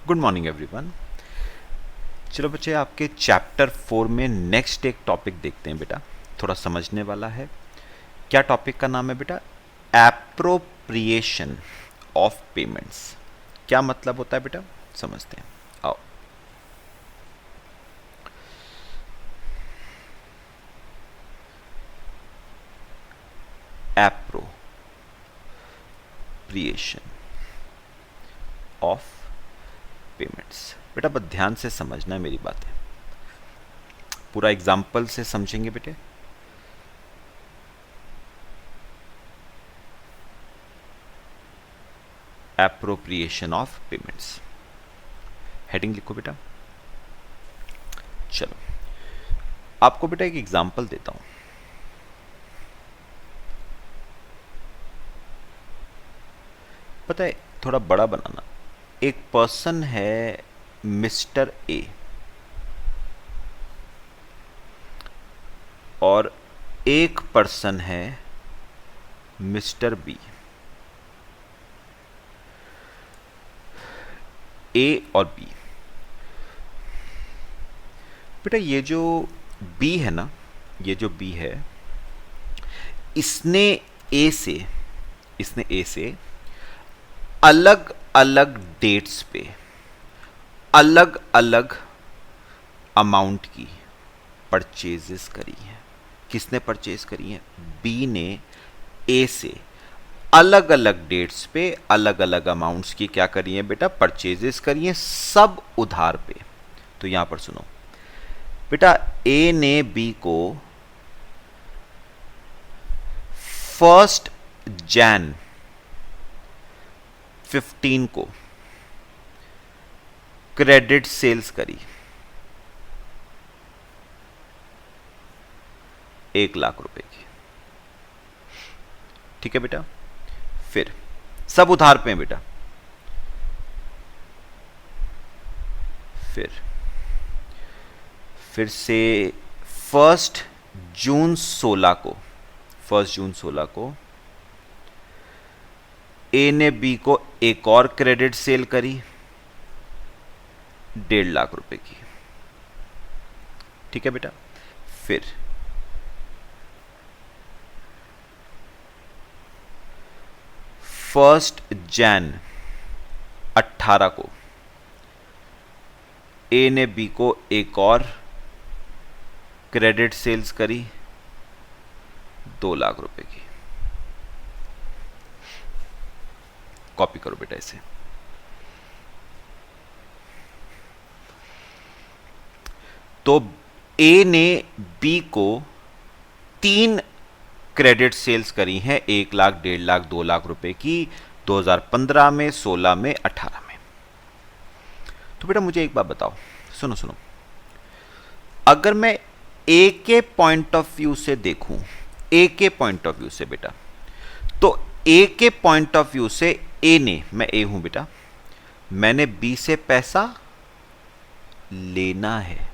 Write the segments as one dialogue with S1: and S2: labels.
S1: Good morning everyone. चलो बच्चे, आपके चैप्टर 4 में नेक्स्ट एक टॉपिक देखते हैं बेटा, थोड़ा समझने वाला है। क्या टॉपिक का नाम है बेटा? Appropriation of payments. क्या मतलब होता है बेटा, समझते हैं, आओ। Appropriation of payments. बेटा बस ध्यान से समझना है मेरी बातें, पूरा एग्जाम्पल से समझेंगे बेटे। एप्रोप्रिएशन ऑफ पेमेंट्स, हेडिंग लिखो बेटा। चलो आपको बेटा एक एग्जाम्पल देता हूं। पता है, थोड़ा बड़ा बनाना। एक पर्सन है मिस्टर ए और एक पर्सन है मिस्टर बी। ए और बी। बेटा ये जो बी है ना, ये जो बी है, इसने ए से अलग अलग डेट्स पे अलग अलग अमाउंट की परचेजेस करी हैं। किसने परचेज करी हैं? बी ने ए से अलग अलग डेट्स पे अलग अलग अमाउंट्स की क्या करी है बेटा? परचेजेस करी हैं, सब उधार पे। तो यहां पर सुनो बेटा, ए ने बी को 1 जन 15 को क्रेडिट सेल्स करी 1 लाख रुपए की। ठीक है बेटा, फिर सब उधार पे हैं बेटा। फिर से 1 जून 16 को ए ने बी को एक और क्रेडिट सेल करी 1.5 लाख रुपए की। ठीक है बेटा, फिर 1 जन 18 को ए ने बी को एक और क्रेडिट सेल्स करी 2 लाख रुपए की। कॉपी करो बेटा इसे। तो ए ने बी को 3 क्रेडिट सेल्स करी हैं 1 लाख, 1.5 लाख, 2 लाख रुपए की, 2015 में, 16 में, 18 में। तो बेटा मुझे एक बात बताओ, सुनो, अगर मैं ए के पॉइंट ऑफ व्यू से देखूं, ए के पॉइंट ऑफ व्यू से बेटा, तो ए के पॉइंट ऑफ व्यू से ए ने, मैं ए हूं बेटा, मैंने बी से पैसा लेना है।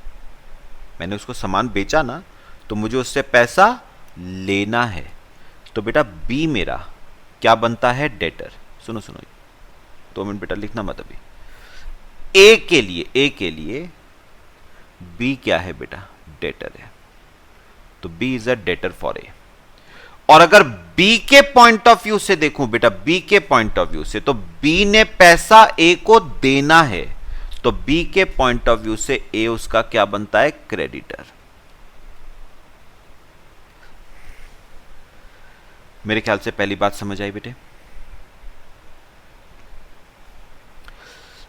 S1: मैंने उसको सामान बेचा ना, तो मुझे उससे पैसा लेना है। तो बेटा बी मेरा क्या बनता है? डेटर। सुनो 2 मिनट बेटा, लिखना मत अभी। ए के लिए बी क्या है बेटा? डेटर है। तो B is a debtor for A. और अगर बी के पॉइंट ऑफ व्यू से देखूं बेटा, बी के पॉइंट ऑफ व्यू से, तो बी ने पैसा ए को देना है, तो बी के पॉइंट ऑफ व्यू से ए उसका क्या बनता है? क्रेडिटर। मेरे ख्याल से पहली बात समझ आई बेटे।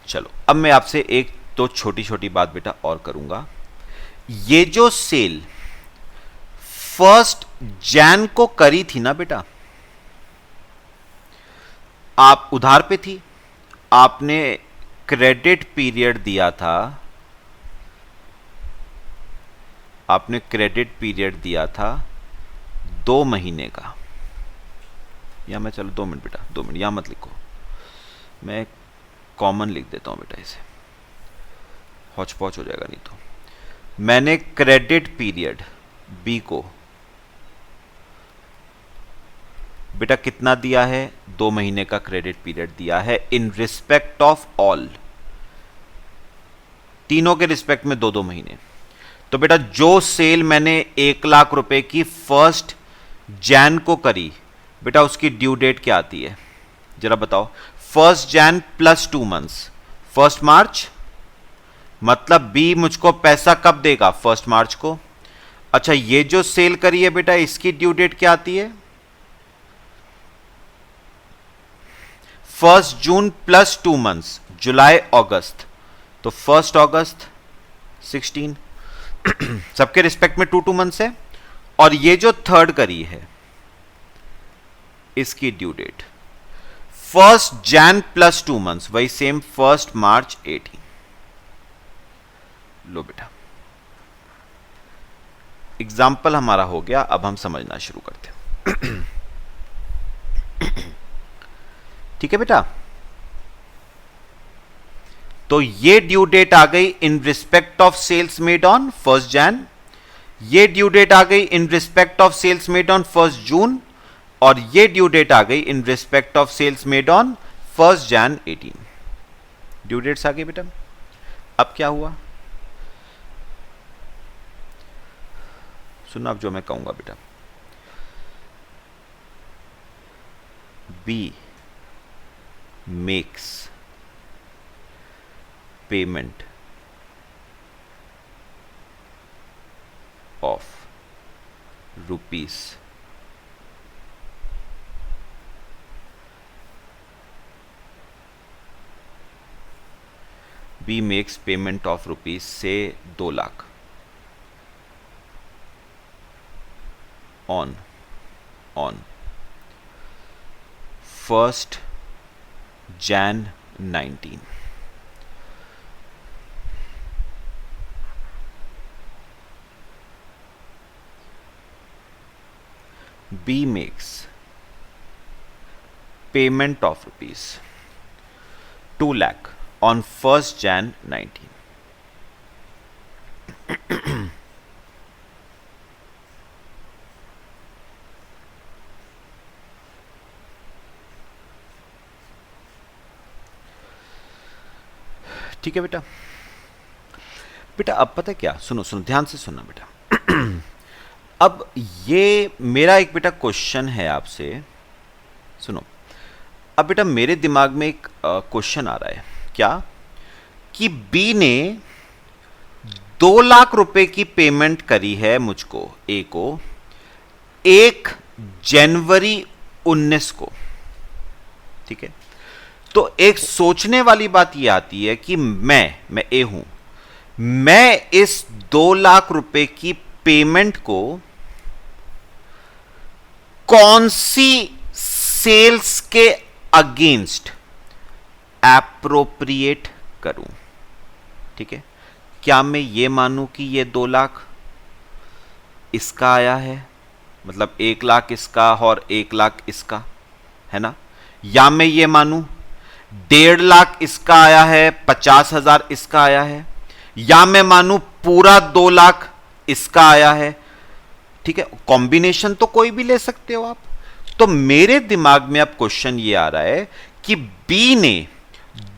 S1: चलो अब मैं आपसे एक तो छोटी छोटी बात बेटा और करूंगा। ये जो सेल 1 जन को करी थी ना बेटा, आप उधार पे थी, आपने क्रेडिट पीरियड दिया था, आपने क्रेडिट पीरियड दिया था 2 महीने का। या मैं, चलो 2 मिनट बेटा, 2 मिनट, यहां मत लिखो, मैं कॉमन लिख देता हूं बेटा, इसे हौच पौच हो जाएगा नहीं तो। मैंने क्रेडिट पीरियड बी को बेटा कितना दिया है? 2 महीने का क्रेडिट पीरियड दिया है इन रिस्पेक्ट ऑफ ऑल तीनों के रिस्पेक्ट में 2-2 महीने। तो बेटा जो सेल मैंने 1 लाख रुपए की 1 जैन को करी, बेटा उसकी ड्यू डेट क्या आती है जरा बताओ। 1 जैन प्लस 2 मंथ्स, 1 मार्च, मतलब बी मुझको पैसा कब देगा? 1 मार्च को। अच्छा ये जो सेल करी है बेटा इसकी ड्यू डेट क्या आती है? 1 जून प्लस 2 मंथ्स, जुलाई अगस्त, तो 1 अगस्त 16। सबके रिस्पेक्ट में 2-2 मंथ्स है। और ये जो थर्ड करी है इसकी due date 1 Jan plus 2 months, वही सेम 1 मार्च 18। लो बेटा एग्जाम्पल हमारा हो गया, अब हम समझना शुरू करते हैं। ठीक है बेटा, तो ये ड्यू डेट आ गई in respect of sales made on 1 Jan, ये ड्यू डेट आ गई in respect of sales made on 1 June, और ये ड्यू डेट आ गई in respect of sales made on 1 Jan 18। Due dates आ गई बेटा। अब क्या हुआ सुनो, अब जो मैं कहूंगा बेटा, B makes payment of rupees B makes payment of rupees से 2 lakh on 1 Jan 19। B makes payment of rupees 2 lakh on 1 Jan 19। ठीक है बेटा। बेटा अब पता है क्या, सुनो सुनो ध्यान से सुनना बेटा। अब ये मेरा एक बेटा क्वेश्चन है आपसे, सुनो। अब बेटा मेरे दिमाग में एक क्वेश्चन आ रहा है, क्या कि बी ने 2 लाख रुपए की पेमेंट करी है मुझको, ए को, 1 जनवरी 19 को। ठीक है, तो एक सोचने वाली बात यह आती है कि मैं ए हूं, मैं इस 2 लाख रुपए की पेमेंट को कौन सी सेल्स के अगेंस्ट एप्रोप्रिएट करूं? ठीक है, क्या मैं ये मानूं कि ये 2 लाख इसका आया है, मतलब 1 लाख इसका और 1 लाख इसका, है ना? या मैं ये मानूं 1.5 लाख इसका आया है, 50,000 इसका आया है, या मैं मानूं पूरा 2 लाख इसका आया है? ठीक है, कॉम्बिनेशन तो कोई भी ले सकते हो आप। तो मेरे दिमाग में अब क्वेश्चन ये आ रहा है कि बी ने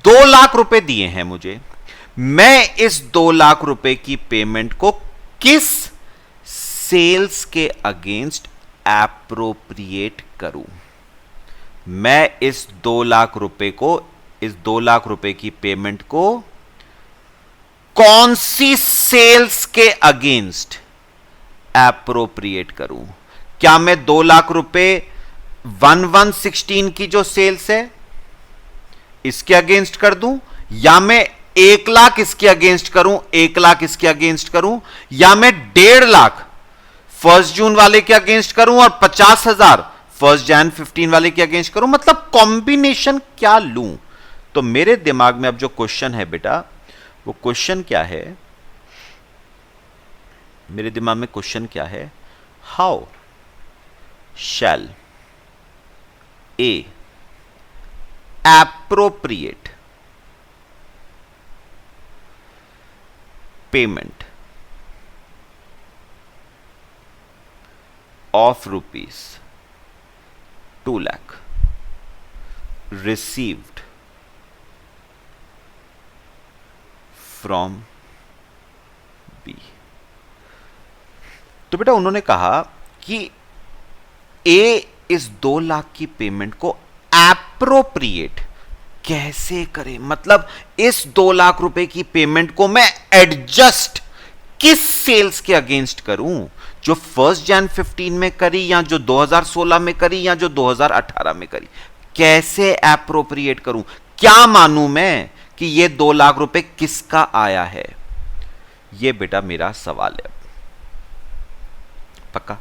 S1: 2 लाख रुपए दिए हैं मुझे, मैं इस 2 लाख रुपए की पेमेंट को किस सेल्स के अगेंस्ट एप्रोप्रिएट करूं? मैं इस 2 लाख रुपए को, इस 2 लाख रुपए की पेमेंट को कौन सी सेल्स के अगेंस्ट एप्रोप्रिएट करूं? क्या मैं 2 लाख रुपए 1116 की जो सेल्स है इसके अगेंस्ट कर दूं, या मैं 1 लाख इसके अगेंस्ट करूं, 1 लाख इसके अगेंस्ट करूं, या मैं 1.5 लाख 1 जून वाले के अगेंस्ट करूं और 50,000 1 जैन 15 वाले के अगेंस्ट करूं? मतलब कॉम्बिनेशन क्या लूं? तो मेरे दिमाग में अब जो क्वेश्चन है बेटा, वो क्वेश्चन क्या है, मेरे दिमाग में क्वेश्चन क्या है, how shall A appropriate payment of rupees 2 lakh received from B. तो बेटा उन्होंने कहा कि ए इस 2 लाख की पेमेंट को एप्रोप्रिएट कैसे करें, मतलब इस 2 लाख रुपए की पेमेंट को मैं एडजस्ट किस सेल्स के अगेंस्ट करूं, जो 1 Jan 15 में करी या जो 2016 में करी या जो 2018 में करी, कैसे एप्रोप्रिएट करूं, क्या मानूं मैं कि ये 2 लाख रुपए किसका आया है, ये बेटा मेरा सवाल है। पक्का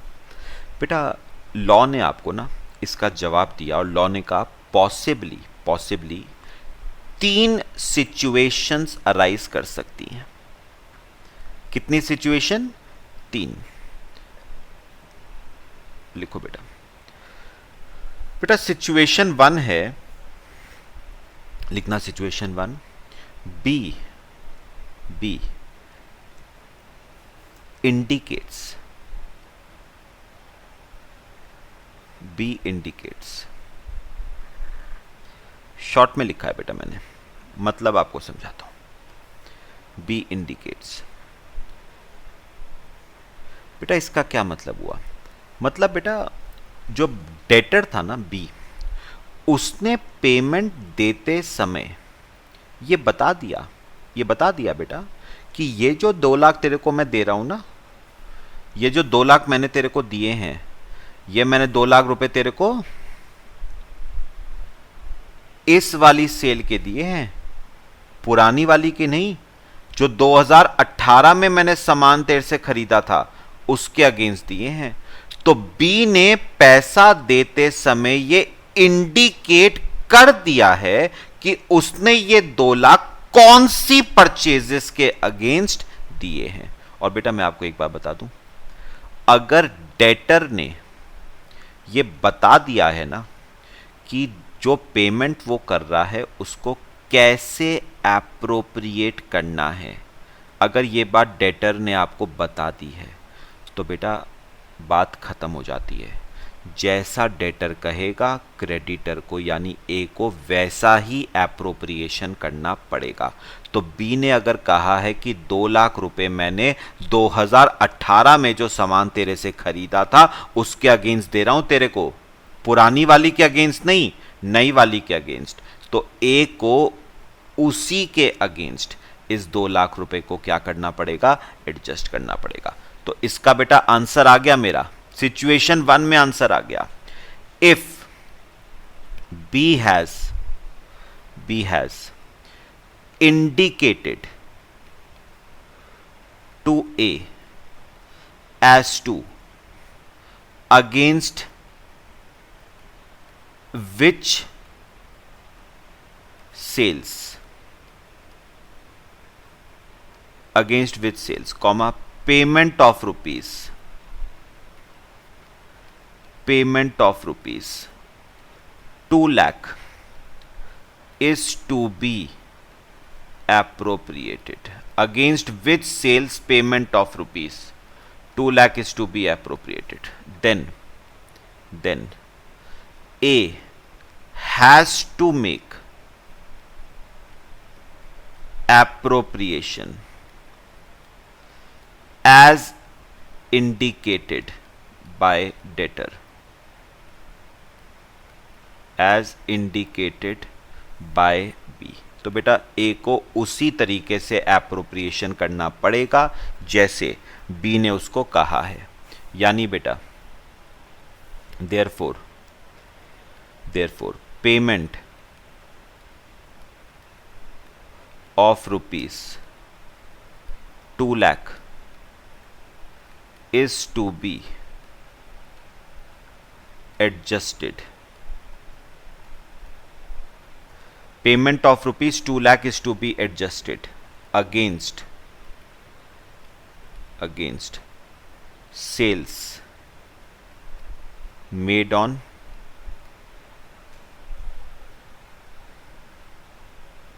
S1: बेटा लॉ ने आपको ना इसका जवाब दिया और लॉ ने कहा पॉसिबली 3 सिचुएशंस अराइज कर सकती हैं। कितनी सिचुएशन? 3। लिखो बेटा। बेटा सिचुएशन 1 है, लिखना सिचुएशन 1, बी इंडिकेट्स शॉर्ट में लिखा है बेटा मैंने, मतलब आपको समझाता हूं। बी इंडिकेट्स, बेटा इसका क्या मतलब हुआ? मतलब बेटा जो डेटर था ना बी, उसने पेमेंट देते समय ये बता दिया बेटा कि ये जो 2 लाख तेरे को मैं दे रहा हूं ना, ये जो 2 लाख मैंने तेरे को दिए हैं, ये मैंने 2 लाख रुपए तेरे को इस वाली सेल के दिए हैं, पुरानी वाली के नहीं, जो 2018 में मैंने सामान तेरे से खरीदा था उसके अगेंस्ट दिए हैं। तो बी ने पैसा देते समय ये इंडिकेट कर दिया है कि उसने ये 2 लाख कौन सी परचेजेस के अगेंस्ट दिए हैं। और बेटा मैं आपको एक बात बता दूं, अगर डेटर ने ये बता दिया है ना कि जो पेमेंट वो कर रहा है उसको कैसे एप्रोप्रिएट करना है, अगर ये बात डेटर ने आपको बता दी है तो बेटा बात खत्म हो जाती है। जैसा डेटर कहेगा क्रेडिटर को यानी ए को वैसा ही एप्रोप्रिएशन करना पड़ेगा। तो बी ने अगर कहा है कि 2 लाख रुपए मैंने 2018 में जो सामान तेरे से खरीदा था उसके अगेंस्ट दे रहा हूं तेरे को, पुरानी वाली के अगेंस्ट नहीं, नई वाली के अगेंस्ट, तो ए को उसी के अगेंस्ट इस 2 लाख रुपए को क्या करना पड़ेगा? एडजस्ट करना पड़ेगा। तो इसका बेटा आंसर आ गया मेरा, सिचुएशन 1 में आंसर आ गया। If B has indicated to A as to against which sales, comma payment of rupees 2 lakh is to be appropriated, against which sales payment of rupees 2 lakh is to be appropriated, then A has to make appropriation as indicated by debtor, B। तो बेटा A को उसी तरीके से appropriation करना पड़ेगा जैसे B ने उसको कहा है, यानी बेटा therefore payment of rupees 2 lakh is to be adjusted. Payment of rupees 2 lakh is to be adjusted against sales made on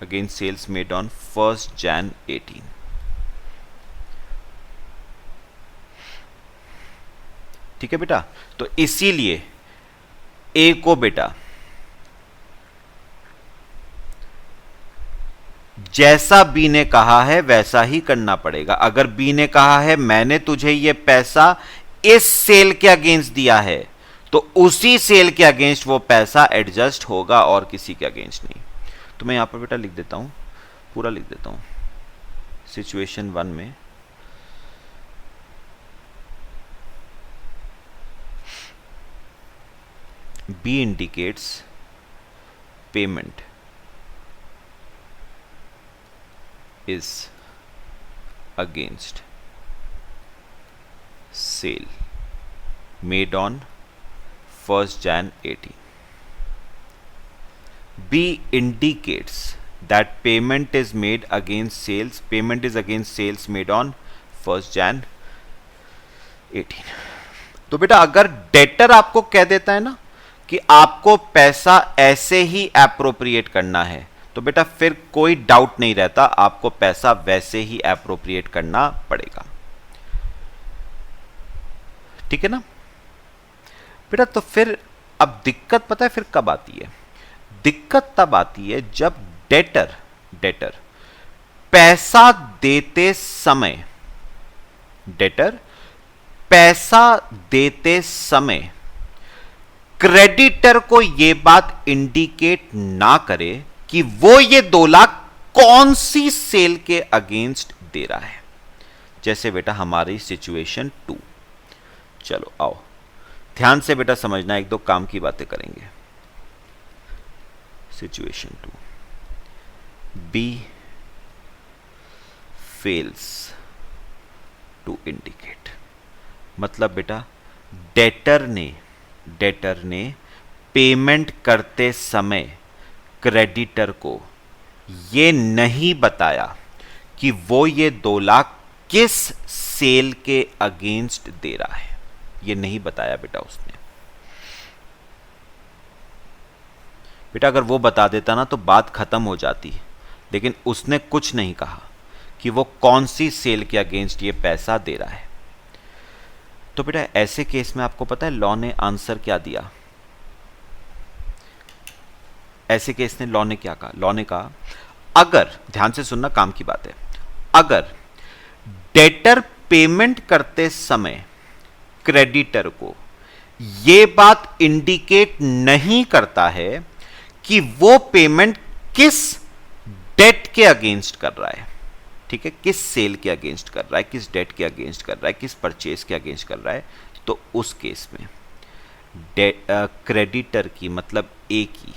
S1: against sales made on 1st Jan 18। ठीक है बेटा, तो इसीलिए ए को बेटा जैसा बी ने कहा है वैसा ही करना पड़ेगा। अगर बी ने कहा है मैंने तुझे ये पैसा इस सेल के अगेंस्ट दिया है, तो उसी सेल के अगेंस्ट वो पैसा एडजस्ट होगा और किसी के अगेंस्ट नहीं। तो मैं यहां पर बेटा लिख देता हूं, पूरा लिख देता हूं। सिचुएशन 1 में B indicates payment is against sale made on 1st Jan 18. B indicates that payment is made against sales. Payment is against sales made on 1st Jan 18. तो बेटा अगर डेटर आपको कह देता है ना कि आपको पैसा ऐसे ही एप्रोप्रिएट करना है, तो बेटा फिर कोई डाउट नहीं रहता, आपको पैसा वैसे ही एप्रोप्रिएट करना पड़ेगा। ठीक है ना बेटा? तो फिर अब दिक्कत पता है फिर कब आती है? दिक्कत तब आती है जब डेटर पैसा देते समय क्रेडिटर को यह बात इंडिकेट ना करे कि वो ये 2 लाख कौन सी सेल के अगेंस्ट दे रहा है। जैसे बेटा हमारी सिचुएशन 2, चलो आओ ध्यान से बेटा समझना, 1-2 काम की बातें करेंगे। Situation 2, B fails to indicate, मतलब बेटा डेटर ने पेमेंट करते समय क्रेडिटर को ये नहीं बताया कि वो ये 2 लाख किस सेल के अगेंस्ट दे रहा है, ये नहीं बताया बेटा उसने। बेटा अगर वो बता देता ना तो बात खत्म हो जाती, लेकिन उसने कुछ नहीं कहा कि वो कौन सी सेल के अगेंस्ट ये पैसा दे रहा है। तो बेटा ऐसे केस में आपको पता है लॉ ने आंसर क्या दिया? ऐसे केस में लॉ ने क्या कहा? लॉ ने कहा अगर, ध्यान से सुनना काम की बात है, अगर डेटर पेमेंट करते समय क्रेडिटर को यह बात इंडिकेट नहीं करता है कि वो पेमेंट किस डेट के अगेंस्ट कर रहा है, ठीक है, किस सेल के अगेंस्ट कर रहा है, किस डेट के अगेंस्ट कर रहा है, किस परचेज के अगेंस्ट कर रहा है, तो उस केस में क्रेडिटर की मतलब ए की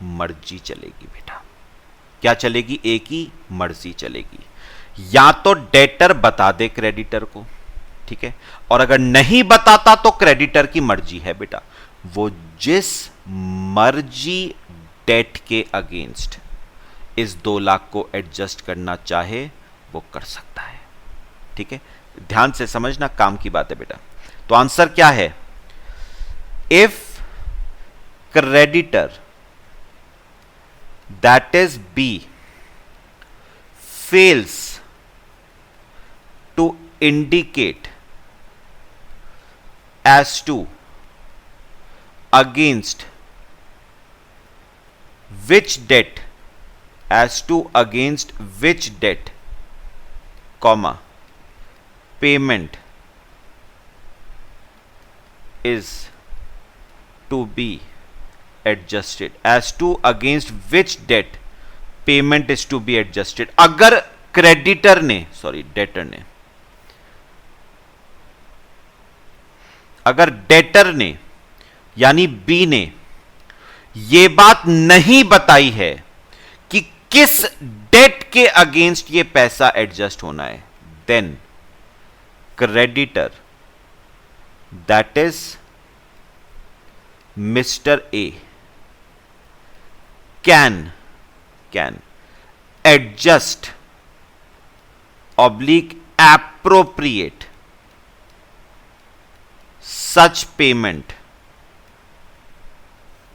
S1: मर्जी चलेगी बेटा। क्या चलेगी? ए की मर्जी चलेगी। या तो डेटर बता दे क्रेडिटर को, ठीक है, और अगर नहीं बताता तो क्रेडिटर की मर्जी है बेटा, वो जिस मर्जी डेट के अगेंस्ट इस 2 लाख को एडजस्ट करना चाहे वो कर सकता है। ठीक है, ध्यान से समझना, काम की बात है बेटा। तो आंसर क्या है? If creditor, that is B, fails to indicate as to against which debt, as to against which debt, comma, payment is to be adjusted, as to against which debt payment is to be adjusted। अगर creditor ने, sorry debtor ने, अगर debtor ने यानी B ने ये बात नहीं बताई है कि किस डेट के अगेंस्ट ये पैसा एडजस्ट होना है, then creditor, that is mister A, can adjust oblique appropriate such payment,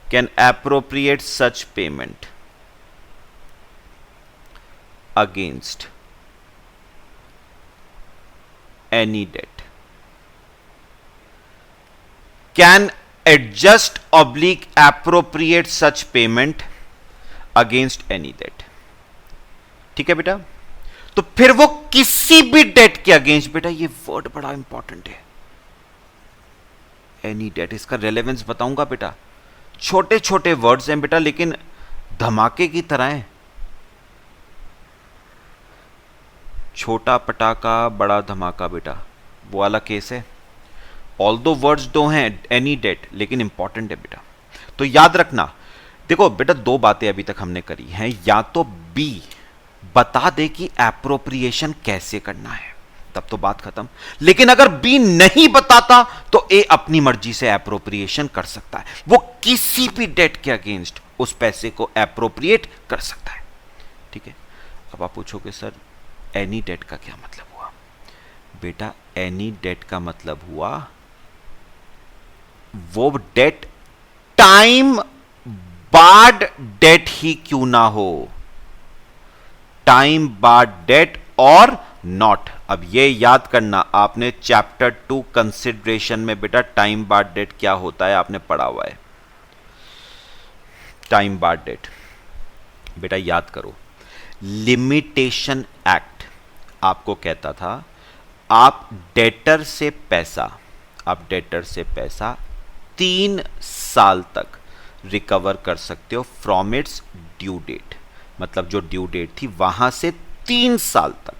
S1: can appropriate such payment against any debt, can adjust oblique appropriate such payment against any debt। ठीक है बेटा। तो फिर वो किसी भी डेट के अगेंस्ट, बेटा ये वर्ड बड़ा इंपॉर्टेंट है, एनी डेट, इसका रेलेवेंस बताऊंगा बेटा। छोटे छोटे वर्ड्स हैं बेटा, लेकिन धमाके की तरह हैं। छोटा पटाखा बड़ा धमाका बेटा, वो वाला केस है। ऑल दो वर्ड्स दो हैं एनी डेट, लेकिन इंपॉर्टेंट है बेटा। तो याद रखना, देखो बेटा दो बातें अभी तक हमने करी हैं, या तो बी बता दे कि एप्रोप्रिएशन कैसे करना है, तब तो बात खत्म। लेकिन अगर बी नहीं बताता तो ए अपनी मर्जी से एप्रोप्रिएशन कर सकता है, वो किसी भी डेट के अगेंस्ट उस पैसे को एप्रोप्रिएट कर सकता है, ठीक है। अब आप पूछोगे सर एनी डेट का क्या मतलब हुआ? बेटा एनी डेट का मतलब हुआ वो डेट टाइम बार्ड डेट ही क्यों ना हो, टाइम बार्ड डेट और नॉट। अब ये याद करना, आपने चैप्टर 2 कंसिडरेशन में बेटा टाइम बार्ड डेट क्या होता है आपने पढ़ा हुआ है। टाइम बार्ड डेट बेटा याद करो, लिमिटेशन एक्ट आपको कहता था आप डेटर से पैसा 3 साल तक रिकवर कर सकते हो फ्रॉम इट्स ड्यू डेट। मतलब जो ड्यू डेट थी वहां से 3 साल तक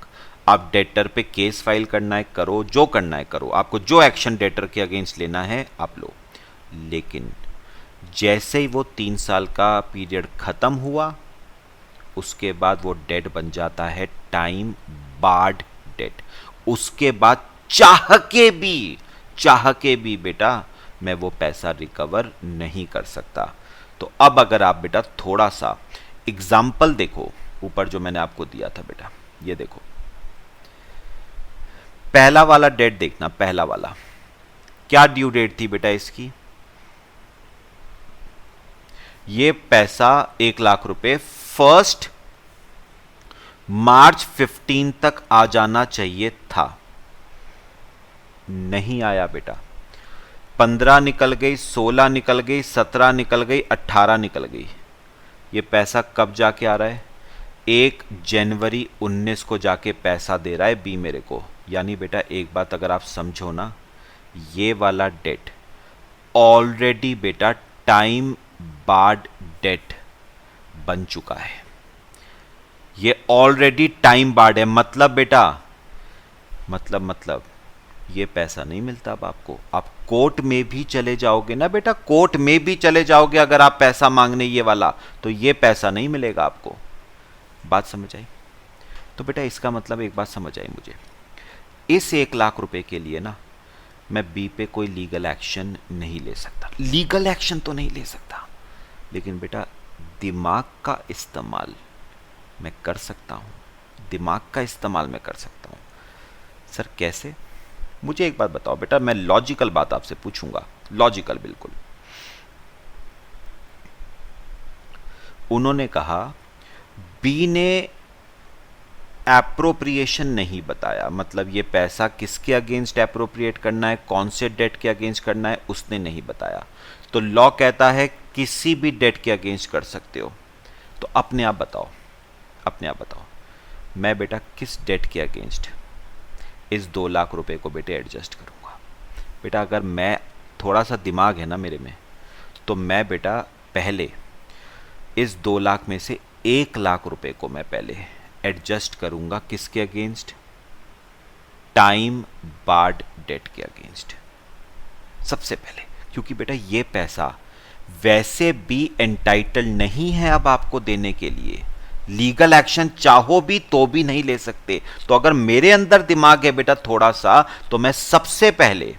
S1: आप डेटर पे केस फाइल करना है करो, जो करना है करो, आपको जो एक्शन डेटर के अगेंस्ट लेना है आप लो। लेकिन जैसे ही वो 3 साल का पीरियड खत्म हुआ उसके बाद वो डेट बन जाता है टाइम बार्ड डेट। उसके बाद चाह के भी बेटा मैं वो पैसा रिकवर नहीं कर सकता। तो अब अगर आप बेटा थोड़ा सा एग्जाम्पल देखो, ऊपर जो मैंने आपको दिया था बेटा, ये देखो पहला वाला डेट देखना, पहला वाला क्या ड्यू डेट थी बेटा इसकी? ये पैसा 1 लाख रुपए 1 मार्च 15 तक आ जाना चाहिए था, नहीं आया बेटा। 15 निकल गई, 16 निकल गई, 17 निकल गई, 18 निकल गई। ये पैसा कब जाके आ रहा है? 1 जनवरी 19 को जाके पैसा दे रहा है बी मेरे को। यानी बेटा एक बात अगर आप समझो ना, ये वाला डेट ऑलरेडी बेटा टाइम बार्ड डेट बन चुका है, ये ऑलरेडी टाइम बार्ड है। मतलब बेटा मतलब ये पैसा नहीं मिलता अब आपको। आप कोर्ट में भी चले जाओगे ना बेटा, कोर्ट में भी चले जाओगे अगर आप पैसा मांगने ये वाला, तो ये पैसा नहीं मिलेगा आपको। बात समझ आई? तो बेटा इसका मतलब एक बात समझ आई मुझे, इस 1 लाख रुपए के लिए ना मैं बी पे कोई लीगल एक्शन नहीं ले सकता। लीगल एक्शन तो नहीं ले सकता, लेकिन बेटा दिमाग का इस्तेमाल मैं कर सकता हूं, दिमाग का इस्तेमाल मैं कर सकता हूं। सर कैसे? मुझे एक बात बताओ बेटा, मैं लॉजिकल बात आपसे पूछूंगा, लॉजिकल बिल्कुल। उन्होंने कहा बी ने एप्रोप्रिएशन नहीं बताया, मतलब ये पैसा किसके अगेंस्ट एप्रोप्रिएट करना है, कौन से डेट के अगेंस्ट करना है, उसने नहीं बताया। तो लॉ कहता है किसी भी डेट के अगेंस्ट कर सकते हो। तो अपने आप बताओ मैं बेटा किस डेट के अगेंस्ट इस 2 लाख रुपए को बेटे एडजस्ट करूंगा? बेटा अगर मैं थोड़ा सा दिमाग है ना मेरे में, तो मैं बेटा पहले इस 2 लाख में से 1 लाख रुपए को मैं पहले एडजस्ट करूंगा किसके अगेंस्ट? टाइम बार्ड डेट के अगेंस्ट सबसे पहले, क्योंकि बेटा ये पैसा वैसे भी एंटाइटल नहीं है अब आपको देने के लिए। लीगल एक्शन चाहो भी तो भी नहीं ले सकते। तो अगर मेरे अंदर दिमाग है बेटा थोड़ा सा, तो मैं सबसे पहले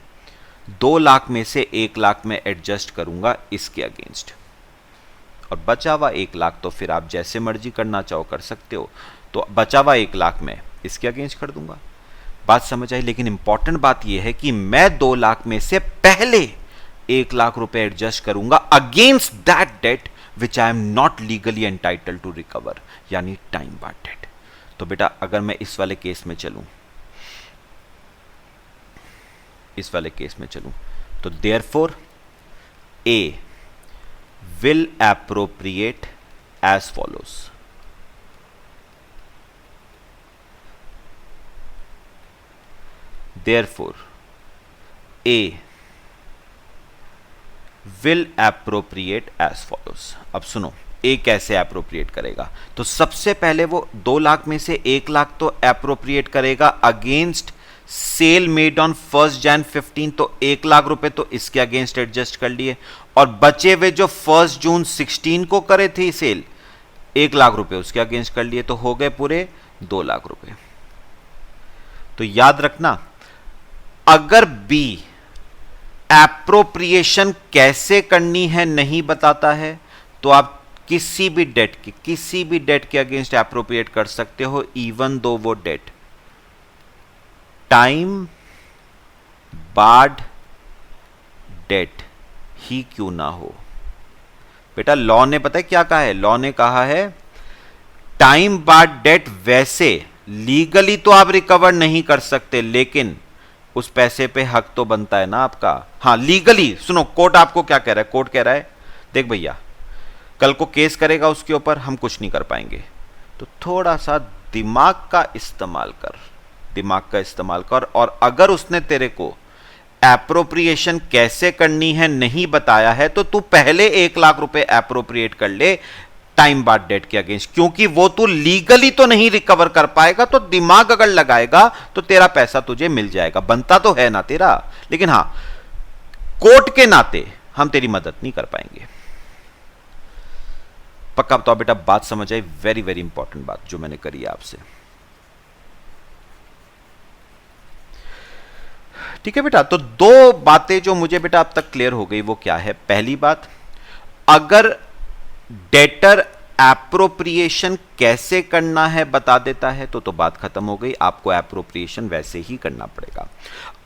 S1: 2 लाख में से 1 लाख में एडजस्ट करूंगा इसके अगेंस्ट, और बचा हुआ 1 लाख तो फिर आप जैसे मर्जी करना चाहो कर सकते हो। तो बचा हुआ 1 लाख में इसके अगेंस्ट कर दूंगा। बात समझ आई? लेकिन इंपॉर्टेंट बात यह है कि मैं 2 लाख में से पहले 1 लाख रुपए एडजस्ट करूंगा against that debt which I am not legally entitle to recover, यानी टाइम बार्ड डेट। तो बेटा अगर मैं इस वाले केस में चलूं, तो therefore A will appropriate as follows. Therefore A will appropriate as follows. अब सुनो, ए कैसे एप्रोप्रिएट करेगा। तो सबसे पहले वो 2 लाख में से 1 लाख तो एप्रोप्रिएट करेगा against sale made on 1 Jan 15, तो 1 लाख रुपए तो इसके अगेंस्ट एडजस्ट कर लिए, और बचे हुए जो 1 June 16 को करे थे सेल 1 लाख रुपए उसके अगेंस्ट कर लिए, तो हो गए पूरे 2 लाख रुपए। तो याद रखना, अगर बी एप्रोप्रिएशन कैसे करनी है नहीं बताता है तो आप किसी भी डेट के अगेंस्ट एप्रोप्रिएट कर सकते हो, इवन दो वो डेट टाइम बार्ड डेट ही क्यों ना हो। बेटा लॉ ने पता है क्या कहा है, लॉ ने कहा है टाइम बार्ड डेट वैसे लीगली तो आप रिकवर नहीं कर सकते, लेकिन उस पैसे पे हक तो बनता है ना आपका। हाँ लीगली, सुनो कोर्ट आपको क्या कह रहा है, कोर्ट कह रहा है देख भैया कल को केस करेगा उसके ऊपर, हम कुछ नहीं कर पाएंगे, तो थोड़ा सा दिमाग का इस्तेमाल कर, और अगर उसने तेरे को एप्रोप्रिएशन कैसे करनी है नहीं बताया है तो तू पहले 1 लाख रुपए एप्रोप्रिएट कर ले टाइम बार्ड डेट के अगेंस्ट, क्योंकि वो तू लीगली तो नहीं रिकवर कर पाएगा, तो दिमाग अगर लगाएगा तो तेरा पैसा तुझे मिल जाएगा, बनता तो है ना तेरा, लेकिन हां कोर्ट के नाते हम तेरी मदद नहीं कर पाएंगे। पक्का बताओ बेटा, बात समझ आई, वेरी वेरी इंपॉर्टेंट बात जो मैंने करी है आपसे। ठीक है बेटा, तो 2 बातें जो मुझे बेटा अब तक क्लियर हो गई वो क्या है। पहली बात, अगर डेटर एप्रोप्रिएशन कैसे करना है बता देता है तो बात खत्म हो गई, आपको एप्रोप्रिएशन वैसे ही करना पड़ेगा।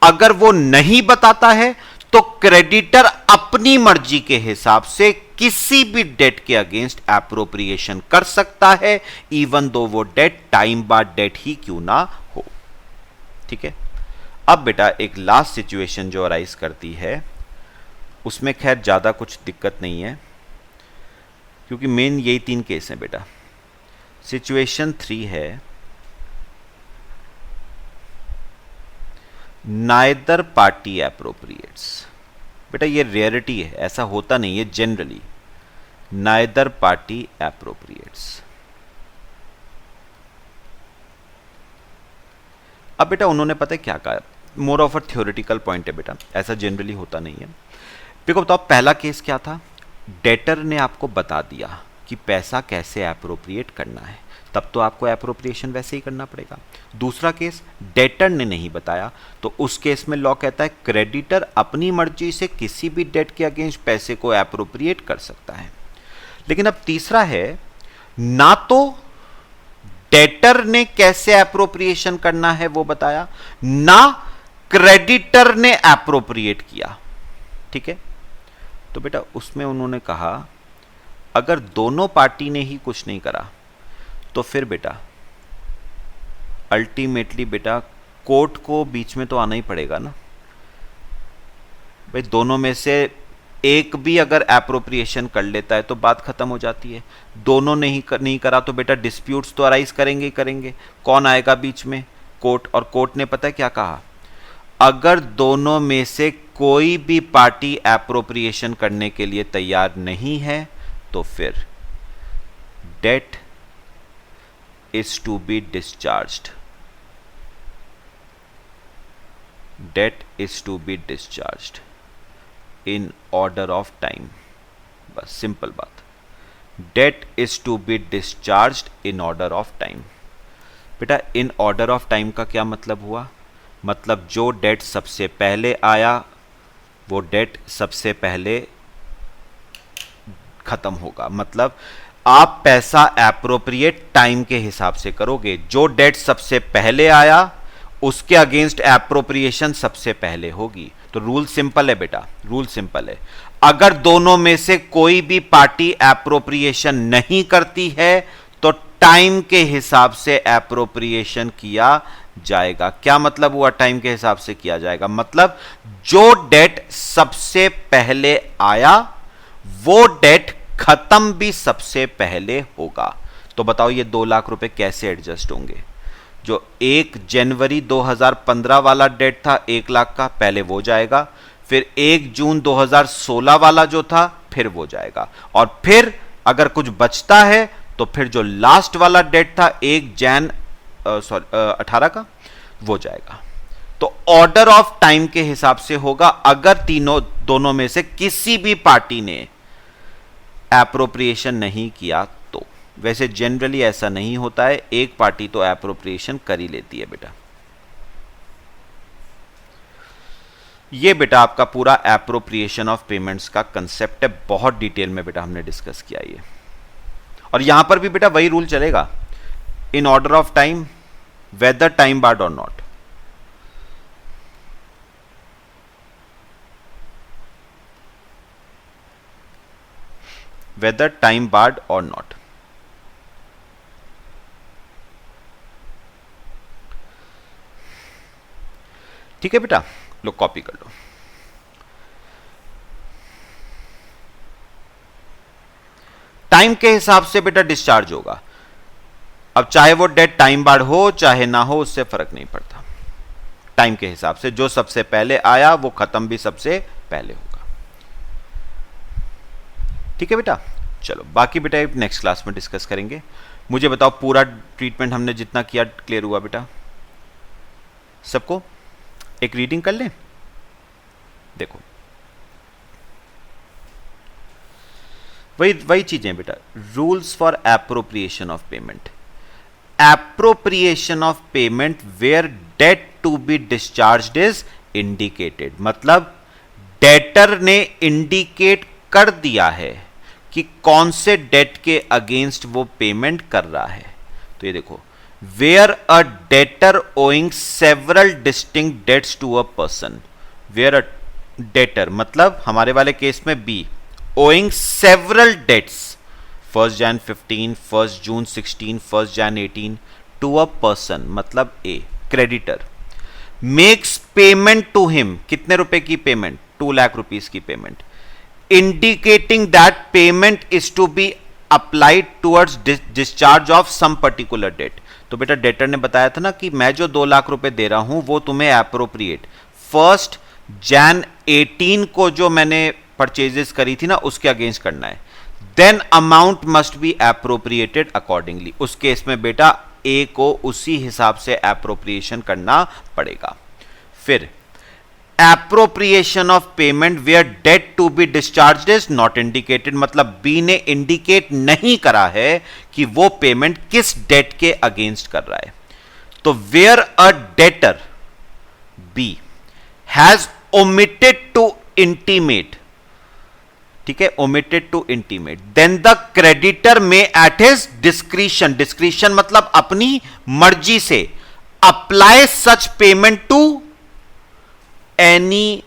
S1: अगर वो नहीं बताता है तो क्रेडिटर अपनी मर्जी के हिसाब से किसी भी डेट के अगेंस्ट एप्रोप्रिएशन कर सकता है, इवन दो वो डेट टाइम बार्ड डेट ही क्यों ना हो। ठीक है, अब बेटा एक लास्ट सिचुएशन जो अराइज करती है उसमें खैर ज्यादा कुछ दिक्कत नहीं है, क्योंकि मेन यही 3 केस हैं बेटा। सिचुएशन 3 है नाइदर पार्टी एप्रोप्रिएट्स। बेटा ये रेयरिटी है, ऐसा होता नहीं है जनरली, नाइदर पार्टी एप्रोप्रिएट्स। अब बेटा उन्होंने पता है क्या कहा, more of a theoretical point है बेटा, ऐसा जनरली होता नहीं है। देखो बताओ पहला केस क्या था, डेटर ने आपको बता दिया कि पैसा कैसे एप्रोप्रिएट करना है, तब तो आपको एप्रोप्रिएशन वैसे ही करना पड़ेगा। दूसरा केस डेटर ने नहीं बताया, तो उस केस में लॉ कहता है क्रेडिटर अपनी मर्जी से किसी भी डेट के अगेंस्ट पैसे को एप्रोप्रिएट कर सकता है। लेकिन अब तीसरा है, ना तो डेटर ने कैसे एप्रोप्रिएशन करना है वो बताया, ना क्रेडिटर ने एप्रोप्रिएट किया। ठीक है, तो बेटा उसमें उन्होंने कहा अगर दोनों पार्टी ने ही कुछ नहीं करा तो फिर बेटा अल्टीमेटली बेटा कोर्ट को बीच में तो आना ही पड़ेगा ना भाई। दोनों में से एक भी अगर एप्रोप्रिएशन कर लेता है तो बात खत्म हो जाती है, दोनों ने ही नहीं करा तो बेटा डिस्प्यूट्स तो अराइज करेंगे ही करेंगे। कौन आएगा बीच में, कोर्ट। और कोर्ट ने पता है क्या कहा, अगर दोनों में से कोई भी पार्टी एप्रोप्रिएशन करने के लिए तैयार नहीं है तो फिर debt is to be discharged, debt is to be discharged in order of time. बस सिंपल बात, debt is to be discharged in order of time. बेटा इन ऑर्डर ऑफ टाइम का क्या मतलब हुआ, मतलब जो डेट सबसे पहले आया वो डेट सबसे पहले खत्म होगा। मतलब आप पैसा एप्रोप्रिएट टाइम के हिसाब से करोगे, जो डेट सबसे पहले आया उसके अगेंस्ट एप्रोप्रिएशन सबसे पहले होगी। तो रूल सिंपल है बेटा, रूल सिंपल है, अगर दोनों में से कोई भी पार्टी एप्रोप्रिएशन नहीं करती है तो टाइम के हिसाब से एप्रोप्रिएशन किया जाएगा। क्या मतलब हुआ टाइम के हिसाब से किया जाएगा, मतलब जो डेट सबसे पहले आया वो डेट खत्म भी सबसे पहले होगा। तो बताओ ये 2 लाख रुपए कैसे एडजस्ट होंगे। जो 1 जनवरी 2015 वाला डेट था 1 लाख का, पहले वो जाएगा, फिर 1 जून 2016 वाला जो था फिर वो जाएगा, और फिर अगर कुछ बचता है तो फिर जो लास्ट वाला डेट था 1 जैन 18 का वो जाएगा। तो ऑर्डर ऑफ टाइम के हिसाब से होगा, अगर दोनों में से किसी भी पार्टी ने एप्रोप्रिएशन नहीं किया तो। वैसे जनरली ऐसा नहीं होता है, एक पार्टी तो एप्रोप्रिएशन कर ही लेती है बेटा। ये बेटा आपका पूरा एप्रोप्रिएशन ऑफ पेमेंट्स का कंसेप्ट है, बहुत डिटेल में बेटा हमने डिस्कस किया ये। और यहां पर भी बेटा वही रूल चलेगा, in order of time, whether time barred or not. Whether time barred or not. ठीक है बेटा, लो कॉपी कर लो। टाइम के हिसाब से बेटा डिस्चार्ज होगा। अब चाहे वो डेट टाइम बार्ड हो चाहे ना हो, उससे फर्क नहीं पड़ता। टाइम के हिसाब से जो सबसे पहले आया वो खत्म भी सबसे पहले होगा। ठीक है बेटा, चलो बाकी बेटा नेक्स्ट क्लास में डिस्कस करेंगे। मुझे बताओ पूरा ट्रीटमेंट हमने जितना किया क्लियर हुआ बेटा सबको? एक रीडिंग कर लें। देखो वही चीजें बेटा, rules for appropriation of payment. Appropriation of payment where debt to be discharged is indicated, मतलब डेटर ने इंडिकेट कर दिया है कि कौन से डेट के अगेंस्ट वो पेमेंट कर रहा है। तो ये देखो, where a debtor owing several distinct debts to a person, where a debtor मतलब हमारे वाले केस में B, owing several debts 1 Jan 15, 1 June 16, 1 Jan 18 to a person मतलब A, creditor makes payment to him, कितने रुपए की पेमेंट? 2 लाख रुपीस की payment, indicating that payment is to be applied towards discharge of some particular debt. तो बेटा debtor ने बताया था ना कि मैं जो 2 लाख रुपए दे रहा हूं वो तुम्हें एप्रोप्रिएट 1 जैन 18 को जो मैंने परचेजेस करी थी ना उसके अगेंस्ट करना है, then amount must be appropriated accordingly. उस केस में बेटा ए को उसी हिसाब से एप्रोप्रिएशन करना पड़ेगा। फिर appropriation of payment where debt to be discharged is not indicated, मतलब बी ने इंडिकेट नहीं करा है कि वो पेमेंट किस डेट के अगेंस्ट कर रहा है। तो where a debtor B has omitted to intimate, ठीक है, omitted to intimate, then the creditor may at his discretion, discretion मतलब अपनी मर्जी से, apply such payment to any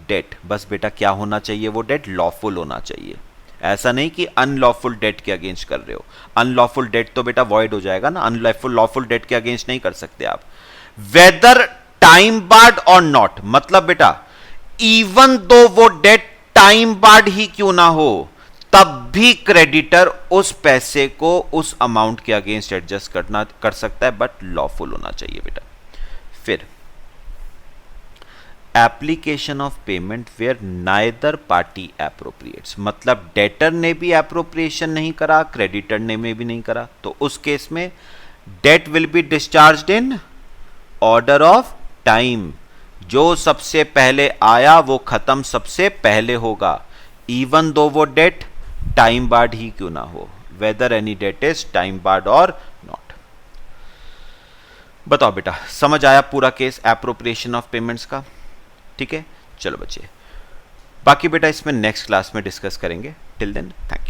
S1: debt. बस बेटा क्या होना चाहिए? वो डेट लॉफुल होना चाहिए, ऐसा नहीं कि अनलॉफुल डेट के अगेंस्ट कर रहे हो। अनलॉफुल डेट तो बेटा वॉइड हो जाएगा ना, लॉफुल डेट के अगेंस्ट नहीं कर सकते आप। Weather time barred or not, मतलब बेटा इवन दो वो डेट टाइम बार्ड ही क्यों ना हो, तब भी क्रेडिटर उस पैसे को उस अमाउंट के अगेंस्ट एडजस्ट कर सकता है, बट लॉफुल होना चाहिए बेटा। फिर application of payment where neither party appropriates, मतलब डेटर ने भी एप्रोप्रिएशन नहीं करा, क्रेडिटर ने में भी नहीं करा, तो उस केस में debt will be discharged in order of time. जो सबसे पहले आया वो खत्म सबसे पहले होगा, इवन दो वो डेट टाइम बार्ड ही क्यों ना हो, whether any debt is time barred or not. बताओ बेटा समझ आया पूरा केस एप्रोप्रिएशन ऑफ पेमेंट्स का? ठीक है, चलो बच्चे बाकी बेटा इसमें नेक्स्ट क्लास में डिस्कस करेंगे। Till then thank